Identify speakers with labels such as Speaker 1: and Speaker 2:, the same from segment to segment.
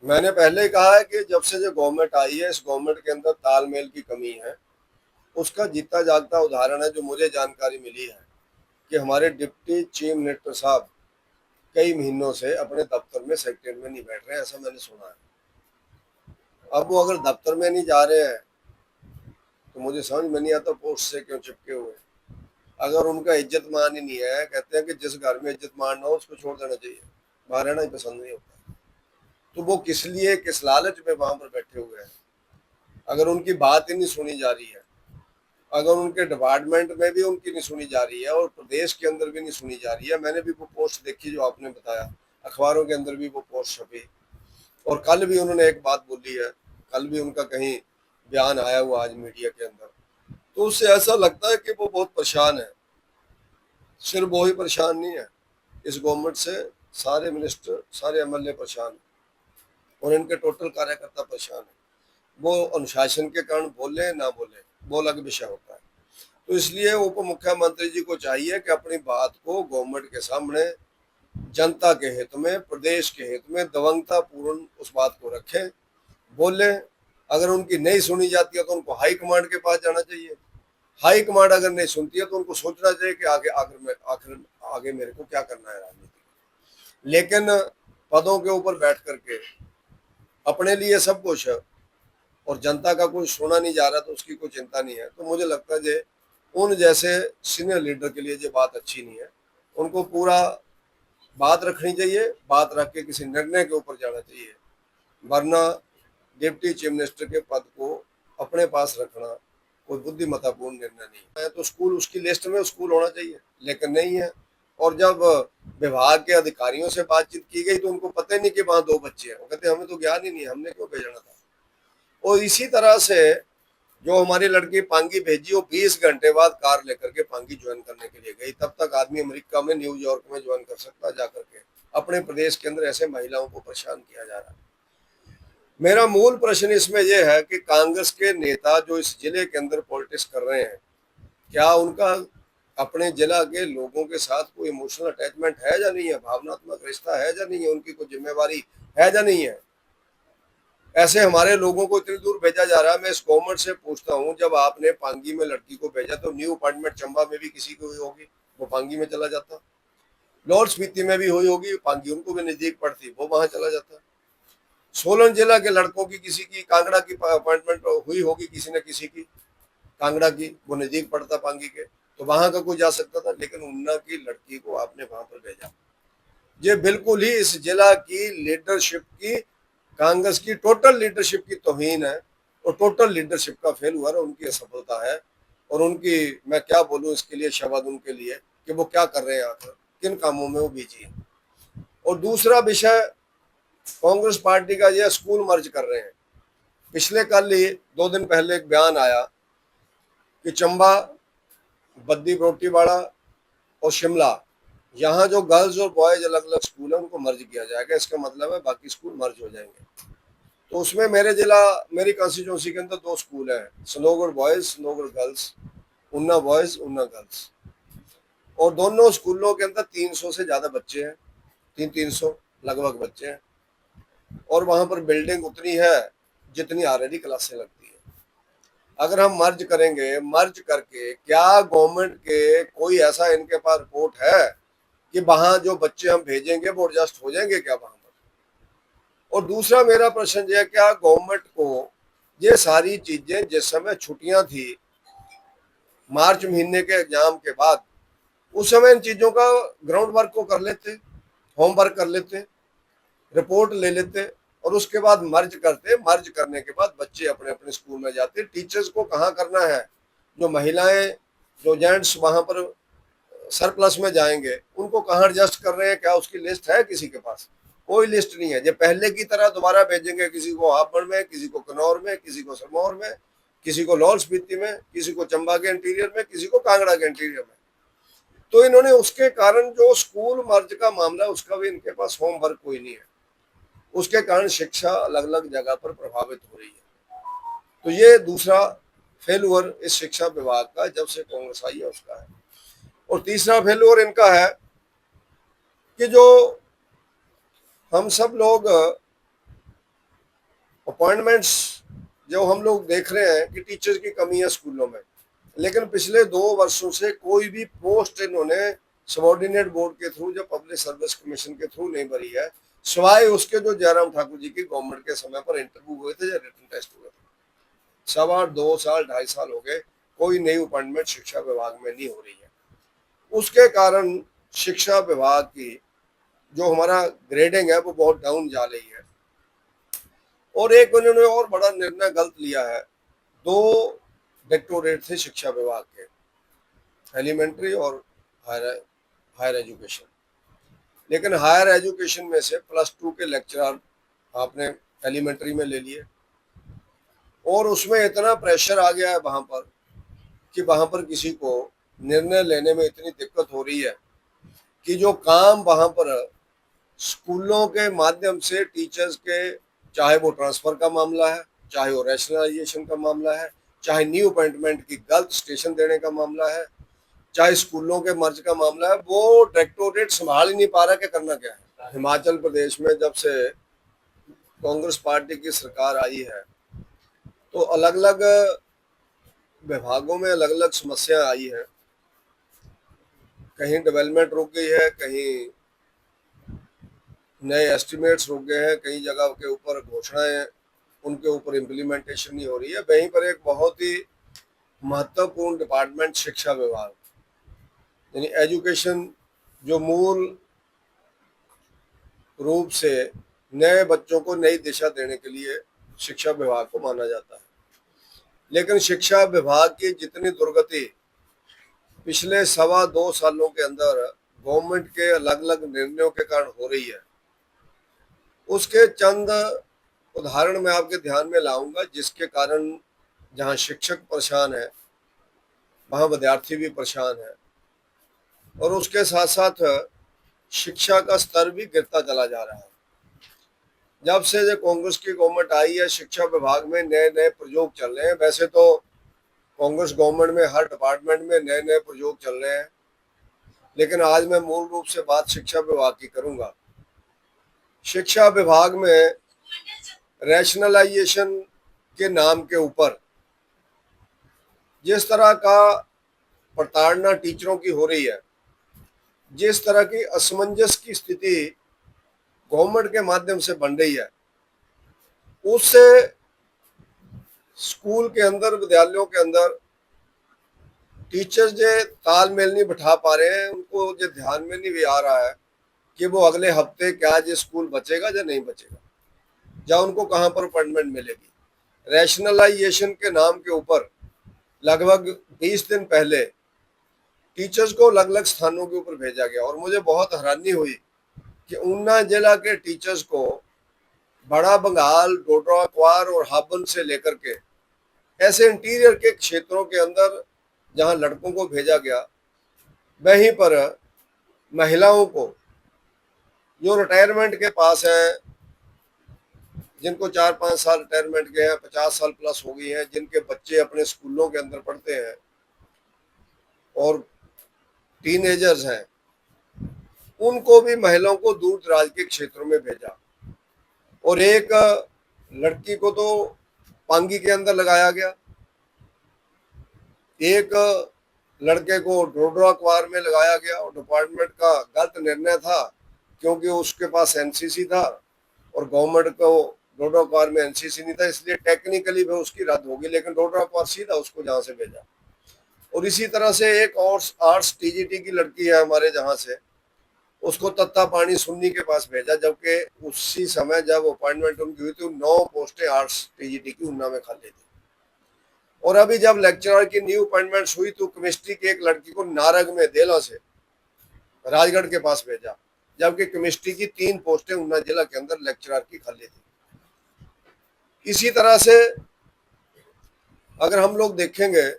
Speaker 1: मैंने पहले ही कहा है कि जब से जो गवर्नमेंट आई है, इस गवर्नमेंट के अंदर तालमेल की कमी है। उसका जीता जागता उदाहरण है, जो मुझे जानकारी मिली है कि हमारे डिप्टी चीफ मिनिस्टर साहब कई महीनों से अपने दफ्तर में सेक्रेटरी में नहीं बैठ रहे हैं, ऐसा मैंने सुना है। अब वो अगर दफ्तर में नहीं जा रहे हैं तो मुझे समझ में नहीं आता पोस्ट से क्यों चिपके हुए हैं। अगर उनका इज्जत मान ही नहीं है, कहते हैं कि जिस घर में इज्जत मान ना हो उसको छोड़ देना चाहिए, वहां रहना ही पसंद नहीं होता। तो वो किस लिए, किस लालच में वहां पर बैठे हुए हैं? अगर उनकी बात ही नहीं सुनी जा रही है, अगर उनके डिपार्टमेंट में भी उनकी नहीं सुनी जा रही है और प्रदेश के अंदर भी नहीं सुनी जा रही है। मैंने भी वो पोस्ट देखी जो आपने बताया, अखबारों के अंदर भी वो पोस्ट छपी, और कल भी उन्होंने एक बात बोली है, कल भी उनका कहीं बयान आया हुआ आज मीडिया के अंदर। तो उससे ऐसा लगता है कि वो बहुत परेशान है। सिर्फ वो ही परेशान नहीं है, इस गवर्नमेंट से सारे मिनिस्टर, सारे एमएलए परेशान है, और इनके टोटल कार्यकर्ता परेशान है। वो अनुशासन के कारण बोले ना बोले, वो अलग विषय होता है। तो इसलिए उप मुख्यमंत्री जी को चाहिए कि अपनी बात को गवर्नमेंट के सामने जनता के हित में, प्रदेश के हित में दवंगता पूर्ण उस बात को रखें, बोले। अगर उनकी नहीं सुनी जाती है तो उनको हाई कमांड के पास जाना चाहिए। हाई कमांड अगर नहीं सुनती है तो उनको सोचना चाहिए कि आगे आखिर आगे मेरे को क्या करना है राजनीति। लेकिन पदों के ऊपर बैठ करके अपने लिए सब कुछ है और जनता का कोई सुना नहीं जा रहा तो उसकी कोई चिंता नहीं है। तो मुझे लगता है जे उन जैसे सीनियर लीडर के लिए ये बात अच्छी नहीं है। उनको पूरा बात रखनी चाहिए, बात रख के किसी निर्णय के ऊपर जाना चाहिए, वरना डिप्टी चीफ मिनिस्टर के पद को अपने पास रखना कोई बुद्धिमत्तापूर्ण निर्णय नहीं है। तो स्कूल, उसकी लिस्ट में स्कूल होना चाहिए, लेकिन नहीं है। और जब विभाग के अधिकारियों से बातचीत की गई तो उनको पता ही नहीं कि वहां दो बच्चे हैं। वो कहते हमें तो ज्ञान ही नहीं है, हमने क्यों भेजना था। और इसी तरह से जो हमारी लड़की पांगी भेजी, वो 20 घंटे बाद कार लेकर के पांगी ज्वाइन करने के लिए गई। तब तक आदमी अमेरिका में, न्यूयॉर्क में ज्वाइन कर सकता जाकर के। अपने प्रदेश के अंदर ऐसे महिलाओं को परेशान किया जा रहा है। मेरा मूल प्रश्न इसमें यह है कि कांग्रेस के नेता जो इस जिले के अंदर पॉलिटिक्स कर रहे हैं, क्या उनका अपने जिला के लोगों के साथ कोई इमोशनल अटैचमेंट है या नहीं है, भावनात्मक रिश्ता है या नहीं है, उनकी कोई जिम्मेवारी है या नहीं है। ऐसे हमारे लोगों को इतनी दूर भेजा जा रहा है। मैं इस गवर्नमेंट से पूछता हूँ, जब आपने पांगी में लड़की को भेजा तो न्यू अपार्टमेंट चंबा में भी किसी की हुई होगी, वो पांगी में चला जाता। लाहौल स्पीति में भी हुई होगी, पांगी उनको भी नजदीक पड़ती, वो वहां चला जाता। सोलन जिला के लड़कों की किसी की कांगड़ा की अपॉइंटमेंट हुई होगी, किसी न किसी की कांगड़ा की, वो नजदीक पड़ता पांगी के, तो वहां का कोई जा सकता था। लेकिन उन्ना की लड़की को आपने वहां पर भेजा। ये बिल्कुल ही इस जिला की लीडरशिप की, कांग्रेस की टोटल लीडरशिप की तौहीन है, और टोटल लीडरशिप का फेल हुआ है, उनकी असफलता है। और उनकी, मैं क्या बोलूं इसके लिए शब्द उनके लिए, कि वो क्या कर रहे हैं आखिर, किन कामों में वो बिजी है। और दूसरा विषय, कांग्रेस पार्टी का यह स्कूल मर्ज कर रहे हैं। पिछले कल ही 2 दिन पहले एक बयान आया कि चंबा, बद्दी बरोटीवाड़ा और शिमला, यहाँ जो गर्ल्स और बॉयज अलग अलग स्कूल है उनको मर्ज किया जाएगा। इसका मतलब है बाकी स्कूल मर्ज हो जाएंगे। तो उसमें मेरे जिला, मेरी कॉन्स्टिट्यूंसी के अंदर 2 स्कूल हैं, स्नोगढ़ बॉयज, स्नोगढ़ गर्ल्स, उन्ना बॉयज, उन्ना गर्ल्स। और दोनों स्कूलों के अंदर 300 से ज्यादा बच्चे हैं, 300 लगभग बच्चे हैं। और वहां पर बिल्डिंग उतनी है जितनी ऑलरेडी क्लासें लगती है। अगर हम मर्ज करेंगे, मर्ज करके क्या गवर्नमेंट के कोई ऐसा इनके पास रिपोर्ट है कि वहां जो बच्चे हम भेजेंगे वो एडजस्ट हो जाएंगे क्या वहां पर? और दूसरा मेरा प्रश्न यह, क्या गवर्नमेंट को ये सारी चीजें, जिस समय छुट्टियां थी मार्च महीने के एग्जाम के बाद, उस समय इन चीजों का ग्राउंड वर्क को कर लेते, होमवर्क कर लेते, रिपोर्ट ले लेते, और उसके बाद मर्ज करते। मर्ज करने के बाद बच्चे अपने अपने स्कूल में जाते। टीचर्स को कहाँ करना है, जो महिलाएं, जो जेंट्स वहां पर सरप्लस में जाएंगे, उनको कहाँ एडजस्ट कर रहे हैं, क्या उसकी लिस्ट है किसी के पास? कोई लिस्ट नहीं है। जो पहले की तरह दोबारा भेजेंगे, किसी को हापड़ में, किसी को कनौर में, किसी को सिरमौर में, किसी को लाहौल स्पीति में, किसी को चंबा के इंटीरियर में, किसी को कांगड़ा के इंटीरियर में। तो इन्होंने उसके कारण जो स्कूल मर्ज का मामला है उसका भी इनके पास होमवर्क कोई नहीं है। उसके कारण शिक्षा अलग अलग जगह पर प्रभावित हो रही है। तो ये दूसरा फेलुअर इस शिक्षा विभाग का जब से कांग्रेस आई है उसका है। और तीसरा फेलुअर इनका है कि जो हम सब लोग अपॉइंटमेंट्स जो हम लोग देख रहे हैं कि टीचर्स की कमी है स्कूलों में, लेकिन पिछले 2 वर्षों से कोई भी पोस्ट इन्होंने सबॉर्डिनेट बोर्ड के थ्रू, जो पब्लिक सर्विस कमीशन के थ्रू नहीं भरी है, सिवाय उसके जो जयराम ठाकुर जी की गवर्नमेंट के समय पर इंटरव्यू हुए थे या रिटन टेस्ट हुए थे। 2.25 साल 2.5 साल हो गए, कोई नई अपॉइंटमेंट शिक्षा विभाग में नहीं हो रही है। उसके कारण शिक्षा विभाग की जो हमारा ग्रेडिंग है वो बहुत डाउन जा रही है। और एक उन्होंने और बड़ा निर्णय गलत लिया है। 2 डायरेक्टोरेट थे शिक्षा विभाग के, एलिमेंट्री और हायर हायर एजुकेशन, लेकिन हायर एजुकेशन में से +2 के लेक्चरर आपने एलिमेंट्री में ले लिए, और उसमें इतना प्रेशर आ गया है वहां पर कि वहां पर किसी को निर्णय लेने में इतनी दिक्कत हो रही है कि जो काम वहां पर स्कूलों के माध्यम से टीचर्स के, चाहे वो ट्रांसफर का मामला है, चाहे वो रैशनलाइजेशन का मामला है, चाहे न्यू अपॉइंटमेंट की गलत स्टेशन देने का मामला है, चाहे स्कूलों के मर्ज का मामला है, वो डायरेक्टोरेट संभाल ही नहीं पा रहा कि करना क्या है। हिमाचल प्रदेश में जब से कांग्रेस पार्टी की सरकार आई है तो अलग अलग विभागों में अलग अलग समस्या आई है। कहीं डेवलपमेंट रुक गई है, कहीं नए एस्टिमेट्स रुक गए हैं, कई जगह के ऊपर घोषणाएं, उनके ऊपर इम्प्लीमेंटेशन नहीं हो रही है। वहीं पर एक बहुत ही महत्वपूर्ण डिपार्टमेंट शिक्षा विभाग, यानी एजुकेशन, जो मूल रूप से नए बच्चों को नई दिशा देने के लिए शिक्षा विभाग को माना जाता है, लेकिन शिक्षा विभाग की जितनी दुर्गति पिछले 2.25 सालों के अंदर गवर्नमेंट के अलग अलग निर्णयों के कारण हो रही है, उसके चंद उदाहरण मैं आपके ध्यान में लाऊंगा, जिसके कारण जहां शिक्षक परेशान है वहां विद्यार्थी भी परेशान है, और उसके साथ साथ शिक्षा का स्तर भी गिरता चला जा रहा है। जब से जो कांग्रेस की गवर्नमेंट आई है, शिक्षा विभाग में नए नए प्रयोग चल रहे हैं। वैसे तो कांग्रेस गवर्नमेंट में हर डिपार्टमेंट में नए नए प्रयोग चल रहे हैं, लेकिन आज मैं मूल रूप से बात शिक्षा विभाग की करूंगा। शिक्षा विभाग में रैशनलाइजेशन के नाम के ऊपर जिस तरह का प्रताड़ना टीचरों की हो रही है, जिस तरह की असमंजस की स्थिति गवर्नमेंट के माध्यम से बन रही है, उससे स्कूल के अंदर, विद्यालयों के अंदर टीचर्स जो तालमेल नहीं बिठा पा रहे हैं, उनको जो ध्यान में नहीं भी आ रहा है कि वो अगले हफ्ते क्या जो स्कूल बचेगा या नहीं बचेगा, या उनको कहाँ पर अपॉइंटमेंट मिलेगी। रैशनलाइजेशन के नाम के ऊपर लगभग 20 दिन पहले टीचर्स को अलग अलग स्थानों के ऊपर भेजा गया, और मुझे बहुत हैरानी हुई कि ऊना जिला के टीचर्स को बड़ा बंगाल, डोडरा क्वार और हाबन से लेकर के ऐसे इंटीरियर के क्षेत्रों के अंदर जहां लड़कों को भेजा गया, वहीं पर महिलाओं को जो रिटायरमेंट के पास हैं, जिनको 4-5 साल रिटायरमेंट के हैं, 50 साल प्लस हो गई हैं, जिनके बच्चे अपने स्कूलों के अंदर पढ़ते हैं और टीनेजर्स हैं, उनको भी महिलाओं को दूर दराज के क्षेत्रों में भेजा। और एक लड़की को तो पांगी के अंदर लगाया गया, एक लड़के को डोडरा क्वार में लगाया गया, और डिपार्टमेंट का गलत निर्णय था क्योंकि उसके पास एनसीसी था और गवर्नमेंट को डोडरा क्वार में एनसीसी नहीं था, इसलिए टेक्निकली भी उसकी रद्द होगी, लेकिन डोडरा क्वार सीधा उसको जहां से भेजा। और इसी तरह से एक और आर्ट्स टीजीटी की लड़की है हमारे जहां से, उसको तत्ता पानी सुन्नी के पास भेजा, जबकि उसी समय जब अपॉइंटमेंट उनकी हुई थी 9 पोस्टें आर्ट्स टीजीटी की ऊना में खाली थी। और अभी जब लेक्चरर की न्यू अपॉइंटमेंट हुई तो केमिस्ट्री की एक लड़की को नारग में देला से राजगढ़ के पास भेजा, जबकि केमिस्ट्री की 3 पोस्टें ऊना जिला के अंदर लेक्चरर की खाली थी। इसी तरह से अगर हम लोग देखेंगे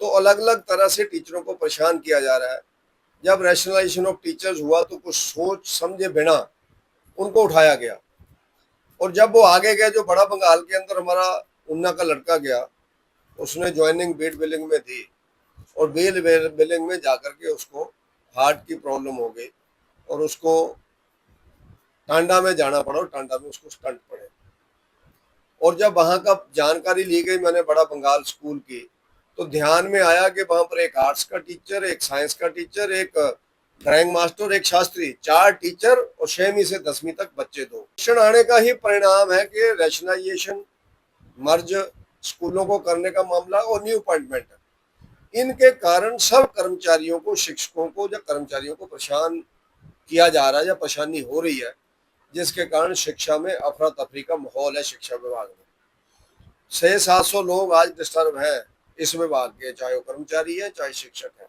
Speaker 1: तो अलग अलग तरह से टीचरों को परेशान किया जा रहा है। जब रैशनलाइजेशन ऑफ टीचर्स हुआ तो कुछ सोच समझे बिना उनको उठाया गया, और जब वो आगे गए, जो बड़ा बंगाल के अंदर हमारा ऊना का लड़का गया, उसने ज्वाइनिंग बीड बिलिंग में दी, और बीड बिलिंग में जाकर के उसको हार्ट की प्रॉब्लम हो गई और उसको टांडा में जाना पड़ा, और टांडा में उसको स्टंट पड़े। और जब वहाँ का जानकारी ली गई मैंने बड़ा बंगाल स्कूल की, तो ध्यान में आया कि वहाँ पर एक आर्ट्स का टीचर, एक साइंस का टीचर, एक ड्राइंग मास्टर, एक शास्त्री, 4 टीचर और 6वीं से 10वीं तक बच्चे 2। शिक्षण आने का ही परिणाम है कि रैशनलाइजेशन, मर्ज स्कूलों को करने का मामला और न्यू अपॉइंटमेंट, इनके कारण सब कर्मचारियों को, शिक्षकों को या कर्मचारियों को परेशान किया जा रहा है या परेशानी हो रही है, जिसके कारण शिक्षा में अफरा तफरी का माहौल है। शिक्षा विभाग में 600-700 लोग आज डिस्टर्ब हैं इस विभाग के, चाहे वो कर्मचारी है चाहे शिक्षक है।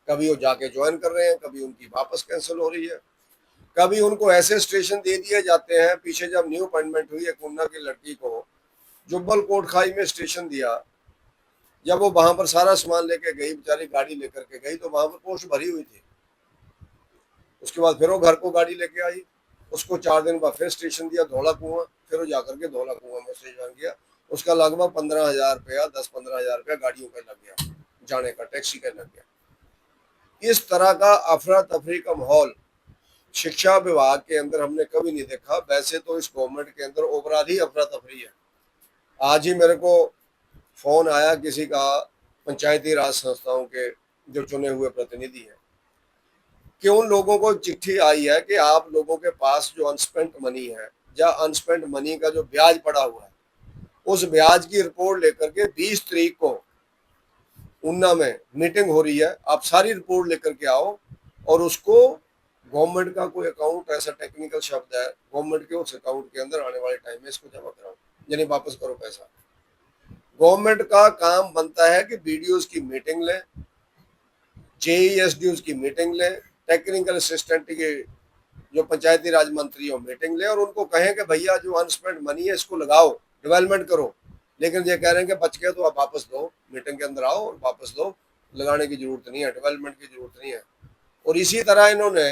Speaker 1: कभी वो जाके ज्वाइन कर रहे हैं, कभी उनकी वापस कैंसिल हो रही है, कभी उनको ऐसे स्टेशन दे दिए जाते हैं। पीछे जब न्यू अपॉइंटमेंट हुई एक ऊना की लड़की को जुब्बल कोटखाई में स्टेशन दिया, जब वो वहां पर सारा सामान लेके गई, बेचारी गाड़ी लेकर के गई, तो वहां पर पोस्ट भरी हुई थी। उसके बाद फिर वो घर को गाड़ी लेके आई, उसको 4 दिन बाद फिर स्टेशन दिया धौला कुआं, फिर वो जाकर के धौला कुआं में स्टेशन किया। उसका लगभग 15,000 रुपया, 10-15,000 रुपया गाड़ियों का लग गया, जाने का, टैक्सी का लग गया। इस तरह का अफरा तफरी का माहौल शिक्षा विभाग के अंदर हमने कभी नहीं देखा। वैसे तो इस गवर्नमेंट के अंदर ओवरऑल ही अफरा तफरी है। आज ही मेरे को फोन आया किसी का, पंचायती राज संस्थाओं के जो चुने हुए प्रतिनिधि हैं, कि उन लोगों को चिट्ठी आई है कि आप लोगों के पास जो अनस्पेंट मनी है या अनस्पेंट मनी का जो ब्याज पड़ा हुआ है, उस ब्याज की रिपोर्ट लेकर के 20 तारीख को ऊना में मीटिंग हो रही है, आप सारी रिपोर्ट लेकर के आओ और उसको गवर्नमेंट का कोई अकाउंट, ऐसा टेक्निकल शब्द है, गवर्नमेंट के उस अकाउंट के अंदर आने वाले टाइम में इसको जमा कराओ, यानी वापस करो पैसा। गवर्नमेंट का काम बनता है कि बीडीओ की मीटिंग लें, जेईएसडीओ की मीटिंग लें, टेक्निकल असिस्टेंट की जो पंचायती राज मंत्री हो मीटिंग ले और उनको कहें कि भैया जो अनस्पेंड मनी है इसको लगाओ, डेवलपमेंट करो। लेकिन ये कह रहे हैं कि बच गया तो आप वापस दो, मीटिंग के अंदर आओ और वापस दो, लगाने की जरूरत नहीं है, डेवलपमेंट की जरूरत नहीं है। और इसी तरह इन्होंने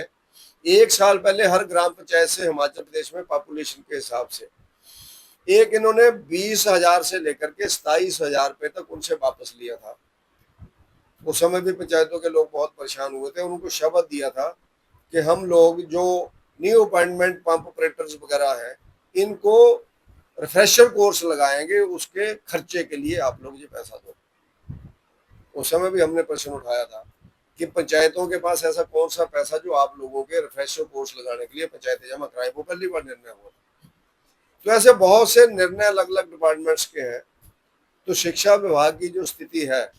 Speaker 1: 1 साल पहले हर ग्राम पंचायत से हिमाचल प्रदेश में पॉपुलेशन के हिसाब से एक इन्होंने 20,000 से लेकर के 27,000 रुपए तक उनसे वापस लिया था। उस समय भी पंचायतों के लोग बहुत परेशान हुए थे। उनको शब्द दिया था कि हम लोग जो न्यू अपॉइंटमेंट पंप ऑपरेटर्स वगैरह हैं, इनको रिफ्रेशर कोर्स लगाएंगे, उसके खर्चे के लिए आप लोग ये पैसा दो। उस समय भी हमने प्रश्न उठाया था कि पंचायतों के पास ऐसा कौन सा पैसा जो आप लोगों के रिफ्रेशर कोर्स लगाने के लिए पंचायतें जमा कराएं। वो पहली बार निर्णय हुआ। तो ऐसे बहुत से निर्णय अलग अलग डिपार्टमेंट्स के हैं। तो शिक्षा विभाग की जो स्थिति है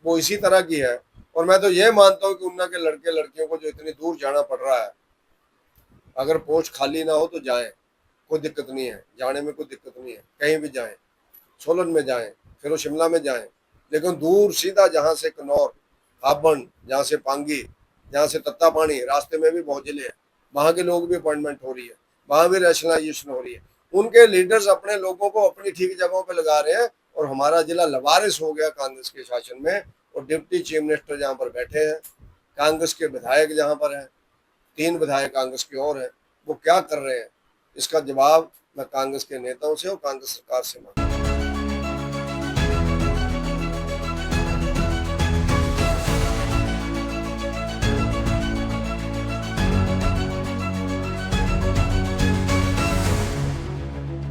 Speaker 1: वो इसी तरह की है। और मैं तो ये मानता हूँ कि ऊना के लड़के लड़कियों को जो इतनी दूर जाना पड़ रहा है, अगर पोस्ट खाली ना हो तो जाएं, कोई दिक्कत नहीं है, जाने में कोई दिक्कत नहीं है, कहीं भी जाएं, सोलन में जाएं, फिर वो शिमला में जाएं, लेकिन दूर सीधा जहाँ से कनौर, हाबन, जहाँ से पांगी, जहाँ से तत्तापानी, रास्ते में भी बहुत जिले हैं, वहाँ के लोग भी अपॉइंटमेंट हो रही है, वहाँ भी रैशनलाइजेशन हो रही है। उनके लीडर्स अपने लोगों को अपनी ठीक जगहों पर लगा रहे हैं और हमारा जिला लवारिस हो गया कांग्रेस के शासन में। और डिप्टी चीफ मिनिस्टर जहाँ पर बैठे हैं, कांग्रेस के विधायक जहाँ पर हैं, 3 विधायक कांग्रेस के और हैं, वो क्या कर रहे हैं, इसका जवाब मैं कांग्रेस के नेताओं से और कांग्रेस सरकार से मांगता हूं।